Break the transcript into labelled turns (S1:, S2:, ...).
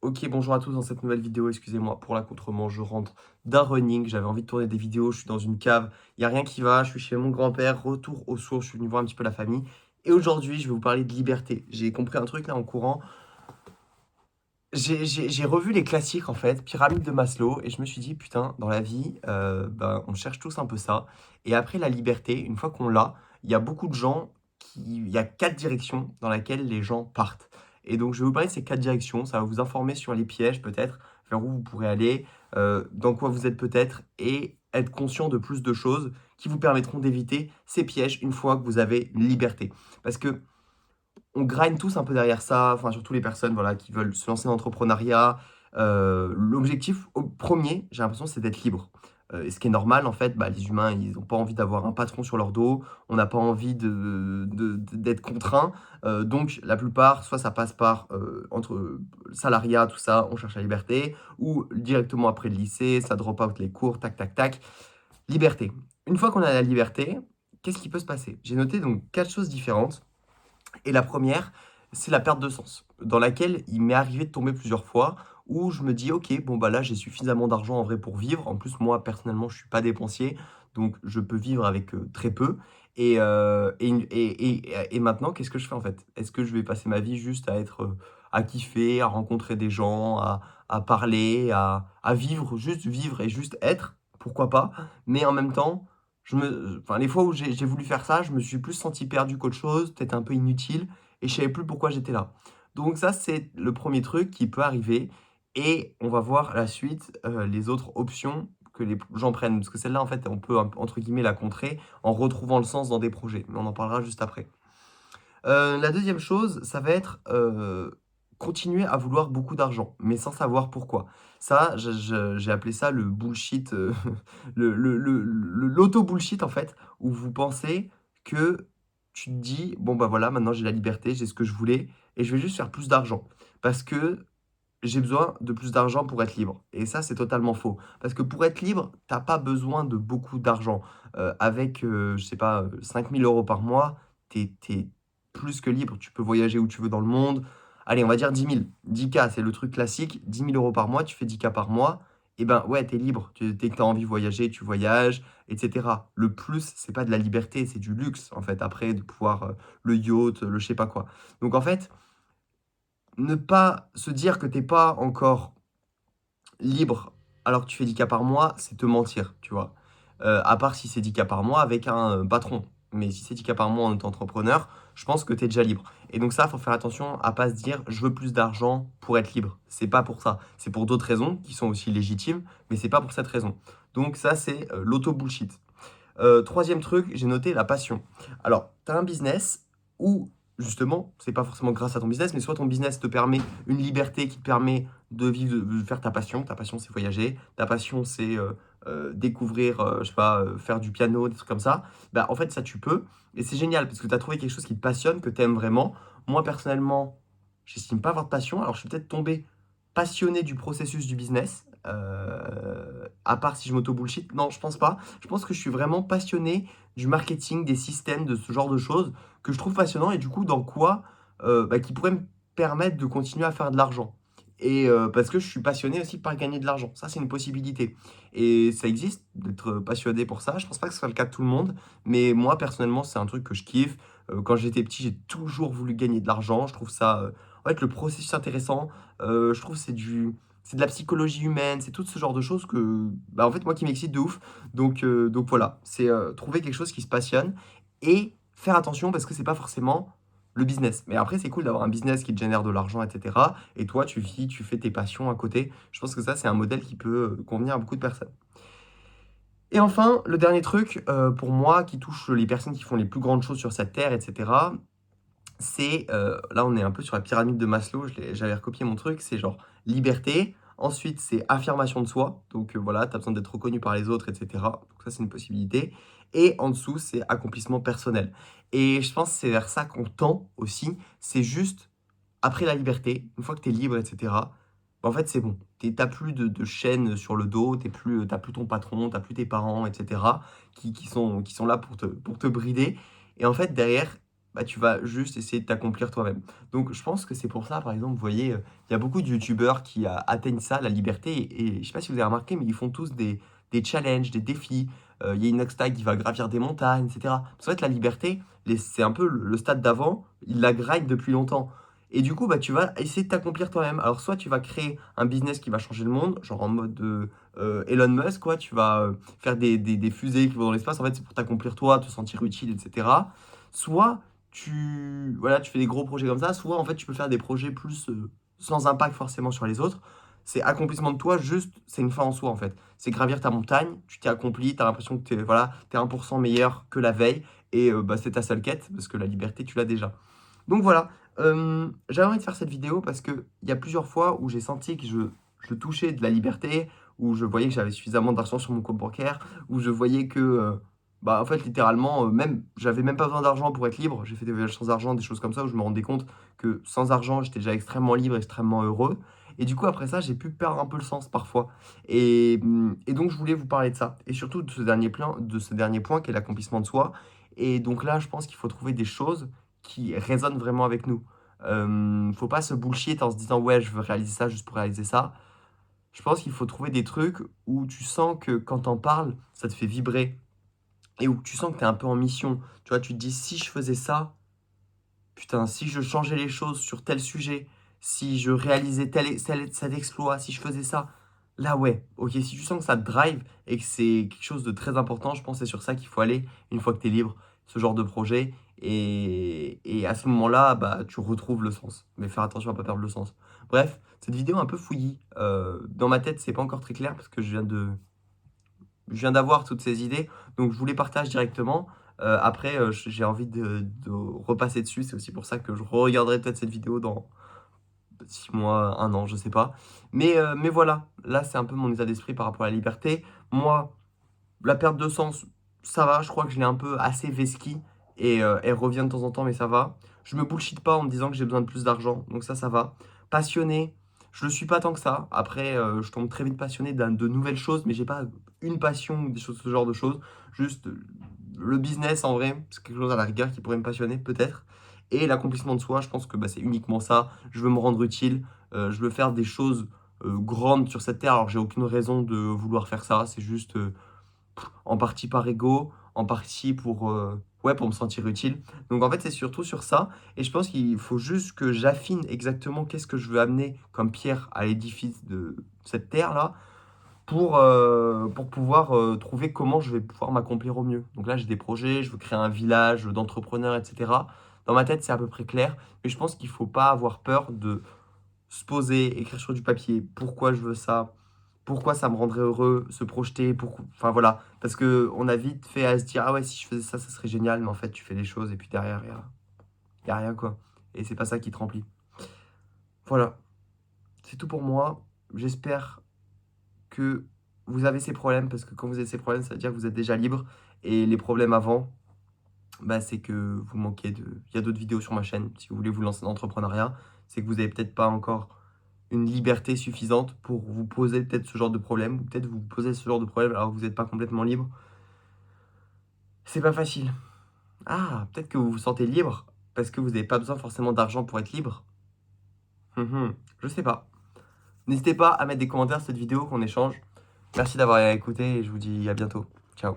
S1: Ok, bonjour à tous dans cette nouvelle vidéo, excusez-moi pour l'accoutrement, je rentre d'un running, j'avais envie de tourner des vidéos, je suis dans une cave, il n'y a rien qui va, je suis chez mon grand-père, retour aux sources, je suis venu voir un petit peu la famille. Et aujourd'hui, je vais vous parler de liberté. J'ai compris un truc là en courant, j'ai revu les classiques en fait, pyramide de Maslow, et je me suis dit, putain, dans la vie, on cherche tous un peu ça. Et après la liberté, une fois qu'on l'a, il y a beaucoup de gens il y a 4 directions dans lesquelles les gens partent. Et donc je vais vous parler de ces 4 directions, ça va vous informer sur les pièges peut-être, vers où vous pourrez aller, dans quoi vous êtes peut-être, et être conscient de plus de choses qui vous permettront d'éviter ces pièges une fois que vous avez une liberté. Parce que on grind tous un peu derrière ça, enfin surtout les personnes voilà, qui veulent se lancer dans l'entrepreneuriat. L'objectif au premier, j'ai l'impression, c'est d'être libre. Et ce qui est normal, en fait, les humains, ils n'ont pas envie d'avoir un patron sur leur dos, on n'a pas envie d'être contraint. Donc la plupart, soit ça passe par entre salariat, tout ça, on cherche la liberté, ou directement après le lycée, ça drop out les cours, tac, tac, tac. Liberté. Une fois qu'on a la liberté, qu'est-ce qui peut se passer? J'ai noté donc 4 choses différentes. Et la première, c'est la perte de sens, dans laquelle il m'est arrivé de tomber plusieurs fois, où je me dis: «OK, bon, là, j'ai suffisamment d'argent en vrai pour vivre». En plus, moi, personnellement, je suis pas dépensier, donc je peux vivre avec, très peu et maintenant, qu'est-ce que je fais, en fait? Est-ce que je vais passer ma vie juste à être, à kiffer, à rencontrer des gens, à parler, à vivre, juste vivre et juste être? Pourquoi pas? Mais en même temps, les fois où j'ai voulu faire ça, je me suis plus senti perdu qu'autre chose, peut-être un peu inutile et je savais plus pourquoi j'étais là. Donc ça, c'est le premier truc qui peut arriver et on va voir la suite, les autres options que les gens prennent. Parce que celle-là, en fait, on peut un entre guillemets «la contrer» en retrouvant le sens dans des projets, mais on en parlera juste après. La deuxième chose, ça va être, continuer à vouloir beaucoup d'argent, mais sans savoir pourquoi. Ça, je j'ai appelé ça le bullshit, l'auto-bullshit, en fait, où vous pensez que tu te dis: «Bon, voilà, maintenant j'ai la liberté, j'ai ce que je voulais et je vais juste faire plus d'argent parce que j'ai besoin de plus d'argent pour être libre» et ça, c'est totalement faux. Parce que pour être libre, tu as pas besoin de beaucoup d'argent. Avec, je sais pas, 5 000 € par mois, tu es plus que libre. Tu peux voyager où tu veux dans le monde. Allez, on va dire 10 000. 10 K, c'est le truc classique. 10 000 € par mois, tu fais 10 K par mois et ben, ouais, tu es libre. Dès que tu as envie de voyager, tu voyages et cetera. Le plus, c'est pas de la liberté, c'est du luxe, en fait, après de pouvoir, le yacht, le je sais pas quoi. Donc en fait, ne pas se dire que tu es pas encore libre, alors que tu fais 10 K par mois, c'est te mentir, tu vois? À part si c'est 10 K par mois avec un, patron. Mais si c'est 10 K par mois en étant entrepreneur, je pense que tu es déjà libre. Et donc ça, faut faire attention à pas se dire: «Je veux plus d'argent pour être libre». C'est pas pour ça. C'est pour d'autres raisons qui sont aussi légitimes, mais c'est pas pour cette raison. Donc ça, c'est, l'auto-bullshit. 3e truc, j'ai noté la passion. Alors, tu as un business où, justement, c'est pas forcément grâce à ton business, mais soit ton business te permet une liberté qui te permet de vivre, de faire ta passion. Ta passion, c'est voyager. Ta passion, c'est, découvrir, je sais pas, faire du piano, des trucs comme ça. En fait, ça, tu peux et c'est génial parce que tu as trouvé quelque chose qui te passionne, que tu aimes vraiment. Moi, personnellement, j'estime pas avoir de passion. Alors, je suis peut-être tombé passionné du processus du business, à part si je m'auto-bullshit. Non, je pense pas. Je pense que je suis vraiment passionné du marketing, des systèmes, de ce genre de choses que je trouve passionnant et du coup dans quoi, qui pourrait me permettre de continuer à faire de l'argent et parce que je suis passionné aussi par gagner de l'argent. Ça, c'est une possibilité et ça existe d'être passionné pour ça. Je pense pas que ce soit le cas de tout le monde, mais moi personnellement, c'est un truc que je kiffe. Quand j'étais petit, j'ai toujours voulu gagner de l'argent. Je trouve ça, en fait, le processus intéressant. Je trouve que c'est de la psychologie humaine, c'est tout ce genre de choses que, en fait, moi qui m'excite de ouf. Donc voilà, c'est, trouver quelque chose qui se passionne et faire attention parce que c'est pas forcément le business. Mais après, c'est cool d'avoir un business qui te génère de l'argent et cetera et toi, tu vis, tu fais tes passions à côté. Je pense que ça, c'est un modèle qui peut, convenir à beaucoup de personnes. Et enfin, le dernier truc, pour moi, qui touche les personnes qui font les plus grandes choses sur cette terre et cetera, c'est, là, on est un peu sur la pyramide de Maslow, j'avais recopié mon truc, c'est genre liberté, ensuite c'est affirmation de soi, donc voilà, tu as besoin d'être reconnu par les autres et cetera, donc ça, c'est une possibilité et en dessous, c'est accomplissement personnel et je pense que c'est vers ça qu'on tend aussi, c'est juste après la liberté, une fois que tu es libre et cetera, en fait, c'est bon. Tu plus de chaîne sur le dos, tu plus ton patron, tu plus tes parents et cetera qui sont là pour te brider et en fait, derrière bah, tu vas juste essayer de t'accomplir toi-même. Donc je pense que c'est pour ça, par exemple, vous voyez, il y a beaucoup de youtubeurs qui atteignent ça, la liberté et je sais pas si vous avez remarqué, mais ils font tous des challenges, des défis. Il y a Inoxtag qui va gravir des montagnes et cetera. Parce qu'en fait, la liberté, c'est un peu le stade d'avant, il la grind depuis longtemps et du coup, bah, tu vas essayer de t'accomplir toi-même. Alors soit tu vas créer un business qui va changer le monde, genre en mode, Elon Musk quoi, tu vas, faire des fusées qui vont dans l'espace. En fait, c'est pour t'accomplir toi, te sentir utile et cetera. Soit voilà, tu fais des gros projets comme ça, soit en fait tu peux faire des projets plus sans impact forcément sur les autres. C'est accomplissement de toi, juste, c'est une fin en soi en fait. C'est gravir ta montagne, tu t'es accompli, tu as l'impression que tu es, voilà, t'es 1% meilleur que la veille, et bah, c'est ta seule quête, parce que la liberté, tu l'as déjà. Donc voilà, j'avais envie de faire cette vidéo parce qu'il y a plusieurs fois où j'ai senti que je touchais de la liberté, où je voyais que j'avais suffisamment d'argent sur mon compte bancaire, où je voyais que, bah, en fait, littéralement, même j'avais même pas besoin d'argent pour être libre. J'ai fait des voyages sans argent, des choses comme ça, où je me rendais compte que sans argent, j'étais déjà extrêmement libre, extrêmement heureux. Et du coup, après ça, j'ai pu perdre un peu le sens parfois. Et donc, je voulais vous parler de ça. Et surtout de ce dernier point qui est l'accomplissement de soi. Et donc là, je pense qu'il faut trouver des choses qui résonnent vraiment avec nous. Faut pas se bullshit en se disant ouais, je veux réaliser ça juste pour réaliser ça. Je pense qu'il faut trouver des trucs où tu sens que quand t'en parles, ça te fait vibrer et où tu sens que tu es un peu en mission. Tu vois, tu te dis si je faisais ça, putain, si je changeais les choses sur tel sujet, si je réalisais cet exploit, si je faisais ça, là ouais, ok, si tu sens que ça te drive et que c'est quelque chose de très important, je pense que c'est sur ça qu'il faut aller une fois que tu es libre, ce genre de projet. Et à ce moment-là, bah, tu retrouves le sens. Mais faire attention à ne pas perdre le sens. Bref, cette vidéo est un peu fouillie. Dans ma tête, c'est pas encore très clair parce que je viens d'avoir toutes ces idées, donc je vous les partage directement. Après, j'ai envie de repasser dessus. C'est aussi pour ça que je regarderai peut-être cette vidéo dans 6 mois, 1 an, je sais pas. Mais voilà, là, c'est un peu mon état d'esprit par rapport à la liberté. Moi, la perte de sens, ça va, je crois que je l'ai un peu assez vesquie et elle revient de temps en temps, mais ça va. Je me bullshit pas en me disant que j'ai besoin de plus d'argent, donc ça va. Passionné, je le suis pas tant que ça. Après, je tombe très vite passionné de nouvelles choses, mais j'ai pas une passion ou des choses, ce genre de choses. Juste le business en vrai, c'est quelque chose à la rigueur qui pourrait me passionner, peut-être. Et l'accomplissement de soi, je pense que bah, c'est uniquement ça. Je veux me rendre utile, je veux faire des choses grandes sur cette terre, alors j'ai aucune raison de vouloir faire ça. C'est juste en partie par ego, en partie pour, ouais, pour me sentir utile. Donc en fait, c'est surtout sur ça et je pense qu'il faut juste que j'affine exactement qu'est-ce que je veux amener comme pierre à l'édifice de cette terre-là pour pouvoir, trouver comment je vais pouvoir m'accomplir au mieux. Donc là, j'ai des projets, je veux créer un village d'entrepreneurs et cetera. Dans ma tête, c'est à peu près clair, mais je pense qu'il faut pas avoir peur de se poser, écrire sur du papier pourquoi je veux ça, pourquoi ça me rendrait heureux, se projeter, enfin voilà. Parce que on a vite fait à se dire ah ouais, si je faisais ça, ça serait génial, mais en fait, tu fais les choses et puis derrière, y a rien quoi. Et c'est pas ça qui te remplit. Voilà, c'est tout pour moi. J'espère que vous avez ces problèmes, parce que quand vous avez ces problèmes, ça veut dire que vous êtes déjà libre. Et les problèmes avant, bah, c'est que vous manquez de. Il y a d'autres vidéos sur ma chaîne, si vous voulez vous lancer dans l'entrepreneuriat, c'est que vous avez peut-être pas encore une liberté suffisante pour vous poser peut-être ce genre de problème, ou peut-être vous posez ce genre de problème alors que vous n'êtes pas complètement libre. C'est pas facile. Ah, peut-être que vous vous sentez libre parce que vous n'avez pas besoin forcément d'argent pour être libre. Je sais pas. N'hésitez pas à mettre des commentaires sur cette vidéo, qu'on échange. Merci d'avoir écouté et je vous dis à bientôt. Ciao.